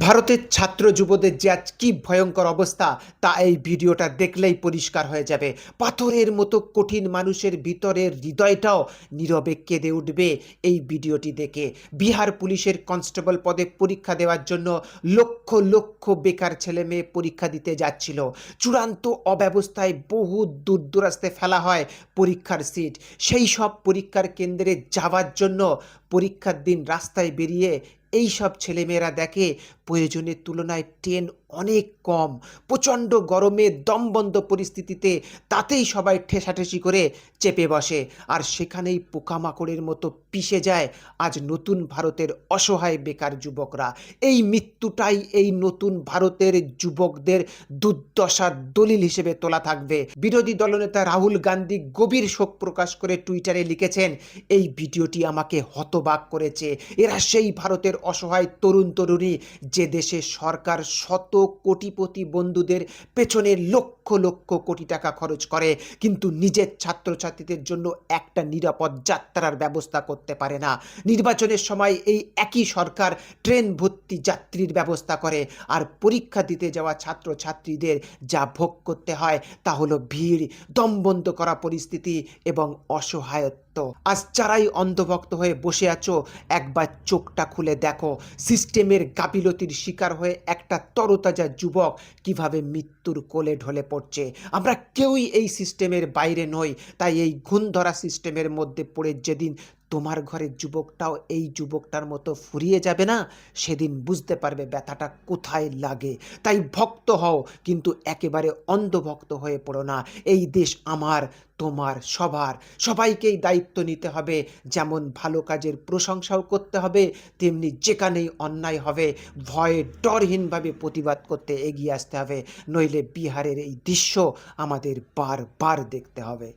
ভারতের ছাত্র যুবদের যে আজ কি ভয়ঙ্কর অবস্থা তা এই ভিডিওটা দেখলেই পরিষ্কার হয়ে যাবে। পাথরের মতো কঠিন মানুষের ভিতরের হৃদয়টাও নীরবে কেঁদে উঠবে এই ভিডিওটি দেখে। বিহার পুলিশের কনস্টেবল পদে পরীক্ষা দেওয়ার জন্য লক্ষ লক্ষ বেকার ছেলে মেয়ে পরীক্ষা দিতে যাচ্ছিল। চূড়ান্ত অব্যবস্থায় বহু দূর দূরান্তে ফেলা হয় পরীক্ষার সিট। সেই সব পরীক্ষার কেন্দ্রে যাওয়ার জন্য পরীক্ষার দিন রাস্তায় বেরিয়ে এই সব ছেলেমেয়েরা দেখে প্রয়োজনের তুলনায় ট্রেন অনেক কম। প্রচণ্ড গরমে দমবন্ধ পরিস্থিতিতে তাতেই সবাই ঠেসাঠেসি করে চেপে বসে, আর সেখানেই পোকামাকড়ের মতো পিষে যায় আজ নতুন ভারতের অসহায় বেকার যুবকরা। এই মৃত্যুটাই এই নতুন ভারতের যুবকদের দুর্দশার দলিল হিসেবে তোলা থাকবে। বিরোধী দলনেতা রাহুল গান্ধী গভীর শোক প্রকাশ করে টুইটারে লিখেছেন, এই ভিডিওটি আমাকে হতবাক করেছে। এরা সেই ভারতের অসহায় তরুণ তরুণী যে দেশে সরকার শত কোটিপতি বন্ধুদের পেছনে লক্ষ লক্ষ কোটি টাকা খরচ করে, কিন্তু নিজের ছাত্রছাত্রীদের জন্য একটা নিরাপদ যাত্রার ব্যবস্থা করতে পারে না। নির্বাচনের সময় এই একই সরকার ট্রেন ভর্তি যাত্রীর ব্যবস্থা করে, আর পরীক্ষা দিতে যাওয়া ছাত্রছাত্রীদের যা ভোগ করতে হয় তা হলো ভিড়, দমবন্ধ করা পরিস্থিতি এবং অসহায়ত্ব। আজ যারাই অন্ধভক্ত হয়ে বসে আছো, একবার চোখটা খুলে দেখো সিস্টেমের গাফিলতির শিকার হয়ে একটা তরতাজা যুবক কিভাবে মৃত্যুর কোলে ঢলে পড়ছে। আমরা কেউই এই সিস্টেমের বাইরে নই, তাই এই ঘুণ ধরা সিস্টেমের মধ্যে পড়ে যেদিন তোমার ঘরের যুবকটাও এই যুবকটার মতো ফুরিয়ে যাবে না, সেদিন বুঝতে পারবে ব্যথাটা কোথায় লাগে। তাই ভক্ত হও, কিন্তু একেবারে অন্ধভক্ত হয়ে পড়ো না। এই দেশ আমার, তোমার, সবার। সবাইকেই দায়িত্ব নিতে হবে। যেমন ভালো কাজের প্রশংসাও করতে হবে, তেমনি যেখানেই অন্যায় হবে ভয়ে ডরহীনভাবে প্রতিবাদ করতে এগিয়ে আসতে হবে। নইলে বিহারের এই দৃশ্য আমাদের বারবার দেখতে হবে।